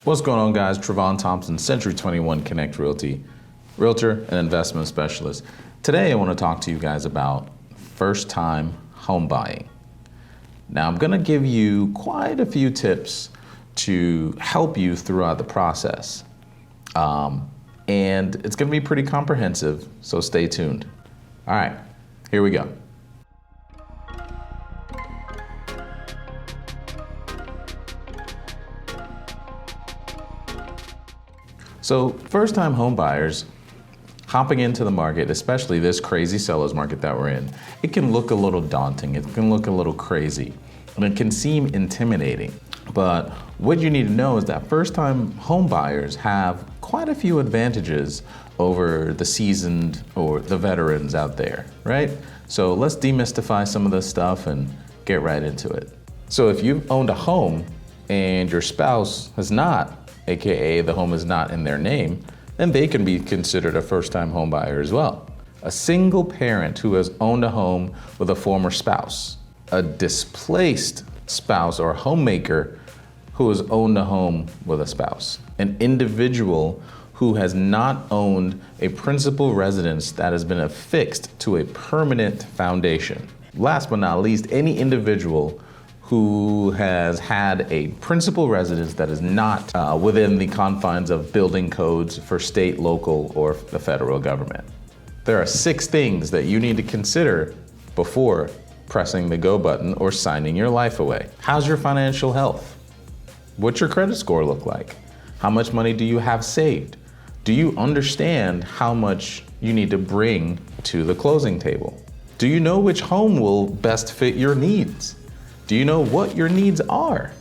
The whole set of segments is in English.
What's going on, guys? Trivon Thompson, Century 21 Connect Realty, realtor and investment specialist. Today I want to talk to you guys about first-time home buying. Now I'm going to give you quite a few tips to help you throughout the process. And it's going to be pretty comprehensive, so stay tuned. All right, here we go. So first-time home buyers hopping into the market, especially this crazy seller's market that we're in, it can look a little daunting, it can look a little crazy, and it can seem intimidating. But what you need to know is that first-time home buyers have quite a few advantages over the seasoned or the veterans out there, right? So let's demystify some of this stuff and get right into it. So if you've owned a home and your spouse has not, AKA the home is not in their name, then they can be considered a first-time home buyer as well. A single parent who has owned a home with a former spouse, a displaced spouse or homemaker who has owned a home with a spouse, an individual who has not owned a principal residence that has been affixed to a permanent foundation. Last but not least, any individual who has had a principal residence that is not within the confines of building codes for state, local, or the federal government. There are 6 things that you need to consider before pressing the go button or signing your life away. How's your financial health? What's your credit score look like? How much money do you have saved? Do you understand how much you need to bring to the closing table? Do you know which home will best fit your needs? Do you know what your needs are?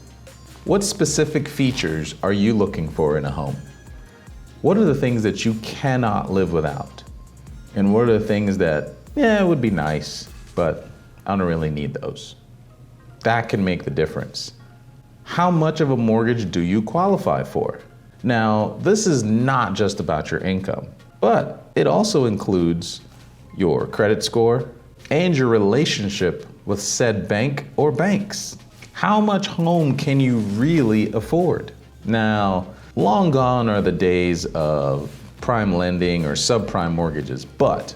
What specific features are you looking for in a home? What are the things that you cannot live without? And what are the things that, yeah, it would be nice, but I don't really need those? That can make the difference. How much of a mortgage do you qualify for? Now, this is not just about your income, but it also includes your credit score and your relationship with said bank or banks. How much home can you really afford? Now, long gone are the days of prime lending or subprime mortgages, but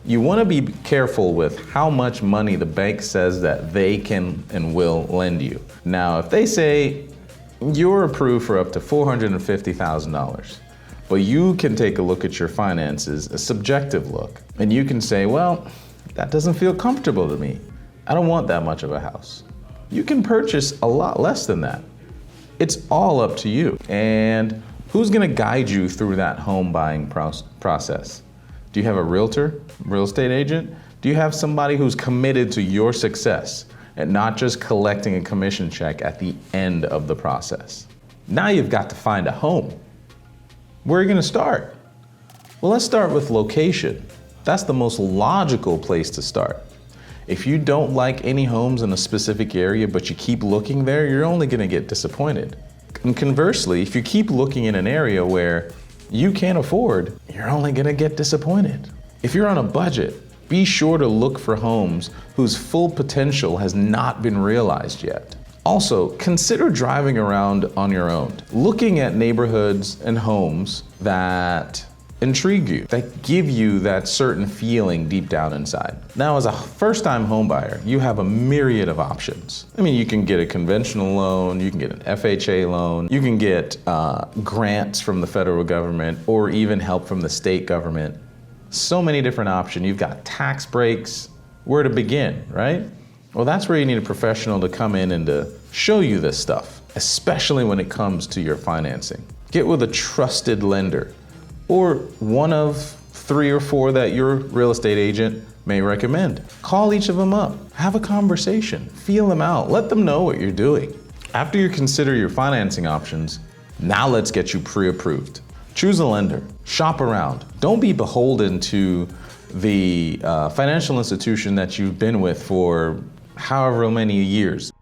you want to be careful with how much money the bank says that they can and will lend you. Now, if they say you're approved for up to $450,000, but you can take a look at your finances, a subjective look, and you can say, well, that doesn't feel comfortable to me. I don't want that much of a house. You can purchase a lot less than that. It's all up to you. And who's gonna guide you through that home buying process? Do you have a realtor, real estate agent? Do you have somebody who's committed to your success and not just collecting a commission check at the end of the process? Now you've got to find a home. Where are you gonna start? Well, let's start with location. That's the most logical place to start. If you don't like any homes in a specific area, but you keep looking there, you're only gonna get disappointed. And conversely, if you keep looking in an area where you can't afford, you're only gonna get disappointed. If you're on a budget, be sure to look for homes whose full potential has not been realized yet. Also, consider driving around on your own, looking at neighborhoods and homes that intrigue you, that give you that certain feeling deep down inside. Now, as a first-time home buyer, you have a myriad of options. I mean, you can get a conventional loan, you can get an FHA loan, you can get grants from the federal government or even help from the state government. So many different options. You've got tax breaks. Where to begin, right? Well, that's where you need a professional to come in and to show you this stuff, especially when it comes to your financing. Get with a trusted lender, or one of 3 or 4 that your real estate agent may recommend. Call each of them up, have a conversation, feel them out, let them know what you're doing. After you consider your financing options, now let's get you pre-approved. Choose a lender, shop around. Don't be beholden to the financial institution that you've been with for however many years.